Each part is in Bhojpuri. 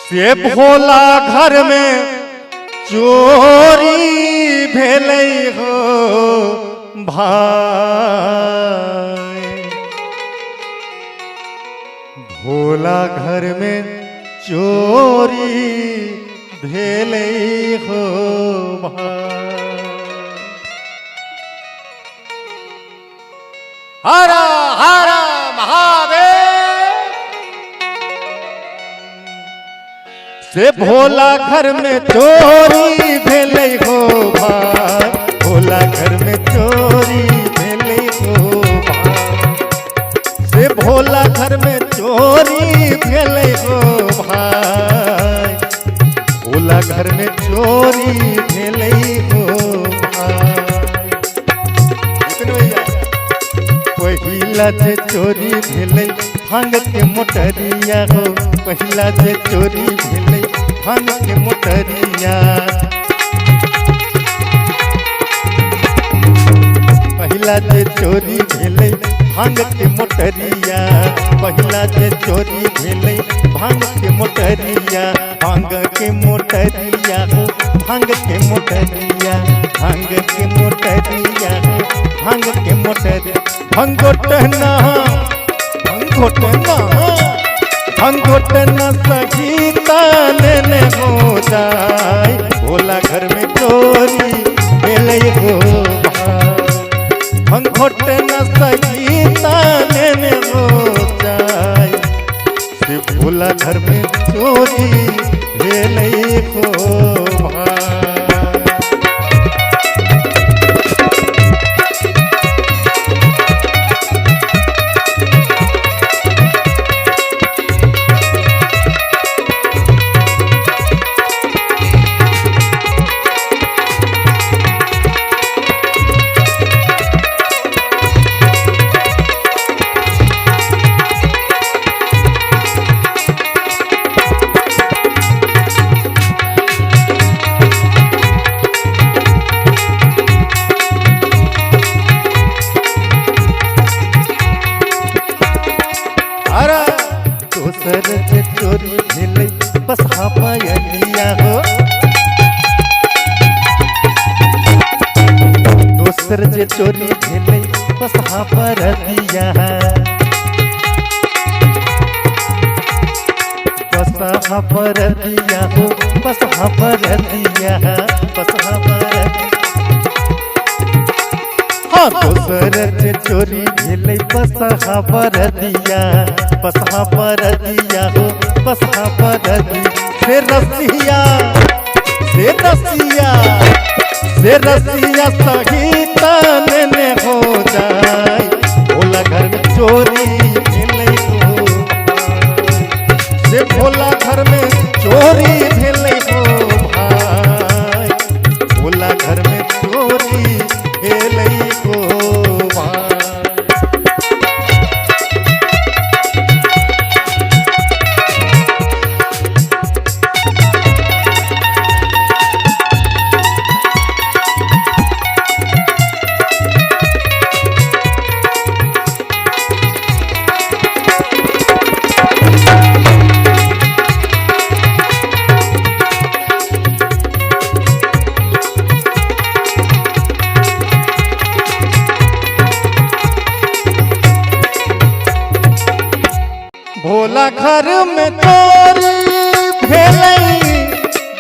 से भोला घर में चोरी भेलै हो भाई। भोला घर में चोरी भेलै हो भाई। हर हर महादेव। से भोला घर में चोरी भेलै हो भाई। भोला घर में चोरी भेलै हो भाई। से भोला घर में चोरी भेलै हो भाई। भोला घर में चोरी भेलै हो भाई। पहिला जे चोरी भेलै भांग के मोटरिया हो। पहिला जे चोरी भेलै भांग के मोटरिया। पहिला जे चोरी भेलै भांग के मोटरिया। पहिला जे चोरी भेलै भांग के मोटरिया। भांग के मोटरिया हो भांग के मोटरिया। भांग के मोटरिया हो भांग के मोटरिया। भंगोटना भंगोटना भंगोटना सही ताने हो जाए। भोला घर में चोरी भेलै हो भाई। भंगोटना सही ताने हो जाए। से भोला घर में चोरी भेलै हो भाई। दोसर जे चोरी भेलै बसहा पायलिया हो। दोसर जे चोरी भेलै बसहा परदिया। बसहा परदिया हो बसहा परदिया। बसहा परदिया। हाँ दोसर जे चोरी भेलै बसहा परदिया। बसहा परदिया हो बसहा परदिया। से रसिया से रसिया से रसिया सही ताने हो जाए। भोला घर में चोरी भेलै हो भाई। से भोला घर में चोरी भेलै हो भाई। भोला घर में चोरी भेलै हो भाई। भोला घर में चोरी भेलै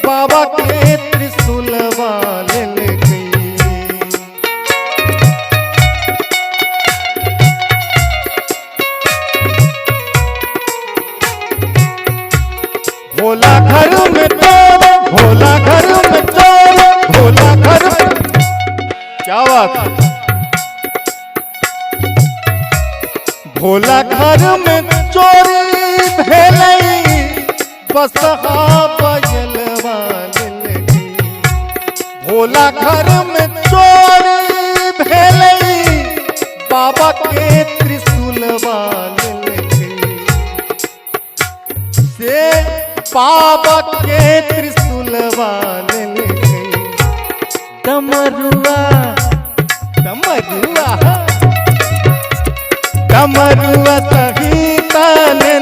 बाबा के त्रिशूलवा लेल गई। भोला घर में चोर भोला घर में चोर भोला घर में क्या बात है। भोला घर में चोरी भेलै बसहा बजलवा लेल गई। भोला घर में चोरी भेलै बाबा के त्रिशूलवा लेल गई। से बाबा के त्रिशूलवा लेल गई। डमरुआ डमरुआ डमरुआ सही ताने